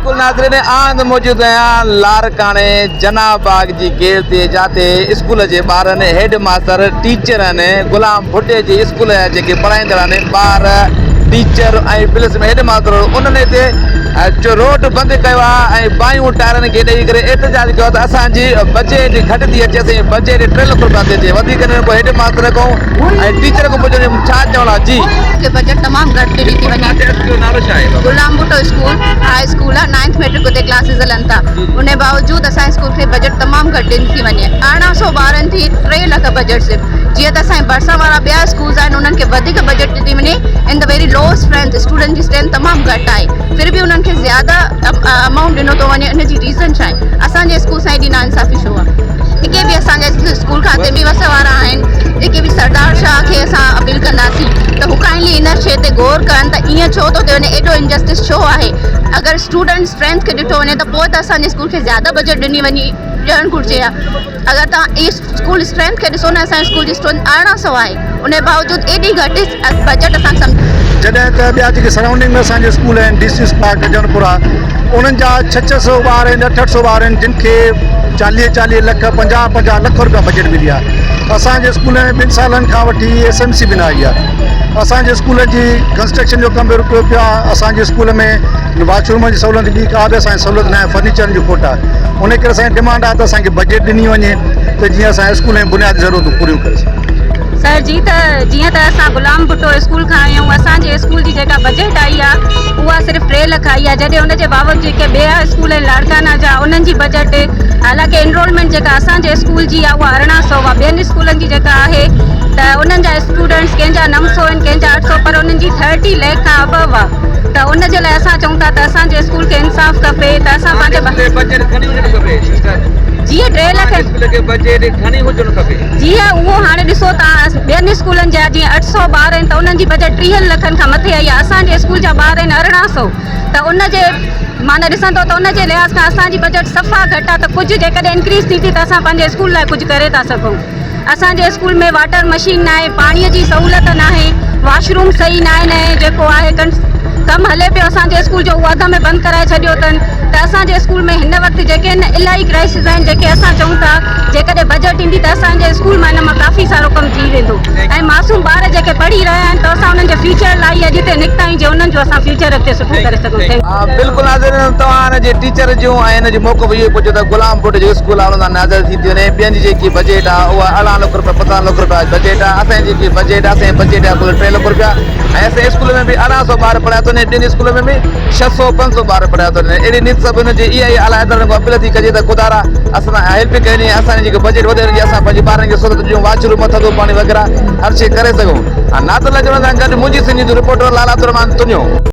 बिल्कुल नाज़रीन आंद मौजूद आहियां लारकाणे जनाबाग जी गेल ते जाते स्कूल जे ॿारनि हेड मास्टर टीचर आहिनि गुलाम भुट्टे जे स्कूल जा जेके पढ़ाईंदड़ आहिनि ॿार टीचर ऐं प्लस में हेड मास्टर उन्हनि हिते रोड बंदि कयो आहे ऐं बायूं टायरनि खे ॾेई करे एहतजाज कयो त असांजी बजट घटि थी अचे असांजी बजट 3 लख रुपया थी अचे वधीक हेड मास्टर खां ऐं टीचर खां पुछो छा चवणो आहे जी बजट तमाम घटि ॾिनी थी वञे। नालो छा आहे गुलाम भुट्टो स्कूल हाई स्कूल आहे 9th मैट्रिक उते क्लासिस हलनि था उन बावजूद असांजे स्कूल खे बजट तमामु घटि ॾिनी थी वञे 1800 ॿारनि थी 3 लख बजट सिर्फ़ु जीअं त असांजे भरिसां वारा ॿिया स्कूल्स आहिनि उन्हनि खे वधीक बजट ॾिनी वञे in the very low strength student जी स्ट्रेंथ तमामु घटि आहे फिर बि उन्हनि खे ज़्यादा अमाउंट ॾिनो थो वञे इन जी रीज़न छा आहे असांजे स्कूल सां हेॾी नाइंसाफ़ी छो आहे जेके बि असांजे स्कूल खाते में वस वारा आहिनि जेके बि सरदार शाह खे असां अपील कंदासीं त हू काइंडली इन शइ ते गौर कनि त ईअं छो थो थिए वञे एॾो इंजस्टिस छो आहे अगरि स्टूडेंट स्ट्रेंथ खे ॾिठो वञे त पोइ त असांजे स्कूल खे ज़्यादा बजट ॾिनी वञी ॾियणु घुरिजे अगरि तव्हां ई स्कूल स्ट्रेंथ खे ॾिसो न असांजे स्कूल जी स्ट्रेंथ 1800 आहे उन बावजूद एॾी घटि बजट असां जॾहिं त ॿिया जेके सराउंडिंग में असांजे स्कूल आहिनि DCS पार्क गजनपुरा उन्हनि जा 600 ॿार आहिनि 800 ॿार आहिनि जिन खे 40 लख 50 लख रुपया बजट मिली आहे असांजे स्कूल में 2 सालनि खां वठी SMC बि न आई आहे असांजे स्कूल जी कंस्ट्रक्शन जो कमु रुकियो पियो आहे असांजे स्कूल में वाशरूम जी सहूलियत ॿी का बि असांजी सहूलियत न आहे फर्नीचर जी खोट आहे उन करे असांजी डिमांड आहे त असांखे बजट ॾिनी वञे त जीअं असांजे स्कूल में बुनियादी ज़रूरतूं पूरियूं करे सघूं सर जी त जीअं त असां गुलाम भुट्टो स्कूल खां आहियूं असांजे स्कूल जी जेका बजट आई आहे उहा सिर्फ़ु 3 लख आई आहे जॾहिं उनजे बावजूद जेके ॿिया स्कूल आहिनि लाड़काना जा उन्हनि जी बजट हालांकि एनरोलमेंट जेका असांजे स्कूल जी आहे उहा 1800 आहे ॿियनि स्कूलनि जी जेका आहे त उन्हनि जा स्टूडेंट्स कंहिंजा 900 आहिनि कंहिंजा 800 पर उन्हनि जी 30 लख खां अबव आहे त उन जे लाइ असां चऊं था त असांजे स्कूल खे इंसाफ़ खपे त असां पंहिंजे जीअं 3 लख जीअं उहो हाणे ॾिसो तव्हां ॿियनि स्कूलनि जा जीअं 800 ॿार आहिनि त उन्हनि जी बजट 30 लखनि खां मथे आई आहे असांजे स्कूल जा ॿार आहिनि 1800 त उनजे माना ॾिसंदो त उनजे लिहाज़ खां असांजी बजट सफ़ा घटि आहे त कुझु जेकॾहिं इंक्रीज़ थी त असां पंहिंजे स्कूल लाइ कुझु करे था सघूं असांजे स्कूल में वाटर मशीन न आहे पाणीअ जी सहूलियत न आहे वॉशरूम सही न आहे जेको आहे कमु हले पियो असांजे स्कूल जो उहो अध में बंदि कराए छॾियो अथनि त असांजे स्कूल में हिन वक़्तु जेके आहिनि इलाही क्राइसिस आहिनि जेके असां चऊं था जेकॾहिं बजट ईंदी त असांजे स्कूल मां हिन मां काफ़ी सारो कमु थी वेंदो ऐं मासूम ॿार जेके पढ़ी रहिया आहिनि त असां उन्हनि जे फ्यूचर लाइ अॼु निकिता आहियूं जे उन्हनि जो असां फ्यूचर अॻिते सुठो करे सघूं बिल्कुलु नाज़रीन तव्हां जे टीचर जूं ऐं हिन जो मौक़ो बि इहो पुछो त गुलाम भुट्टो जो स्कूल आहे उन नाज़र थी वञे ॿियनि जी जेकी बजट आहे उहा 18 लख रुपया 15 लख रुपया बजट आहे असांजी जेकी बजट आहे असांजी बजट आहे कुल 3 लख रुपया ऐं असांजे स्कूल में बि 1800 ॿार पढ़िया थो वञे ॿियनि स्कूल में बि 600 500 ॿार पढ़िया थो वञे अहिड़ी नीत सभु हुनजी इहा ई अलाए खां अपील थी कजे त ख़ुदा असां हेल्प करिणी असांजी जेकी बजट वधे असां पंहिंजे ॿारनि खे सहूलियत ॾियूं वाशरूम थधो पाणी वग़ैरह हर शइ करे सघूं नातल जो गॾु मुंहिंजी सिंधी जो रिपोर्टर लाला तुरमान तुनियो।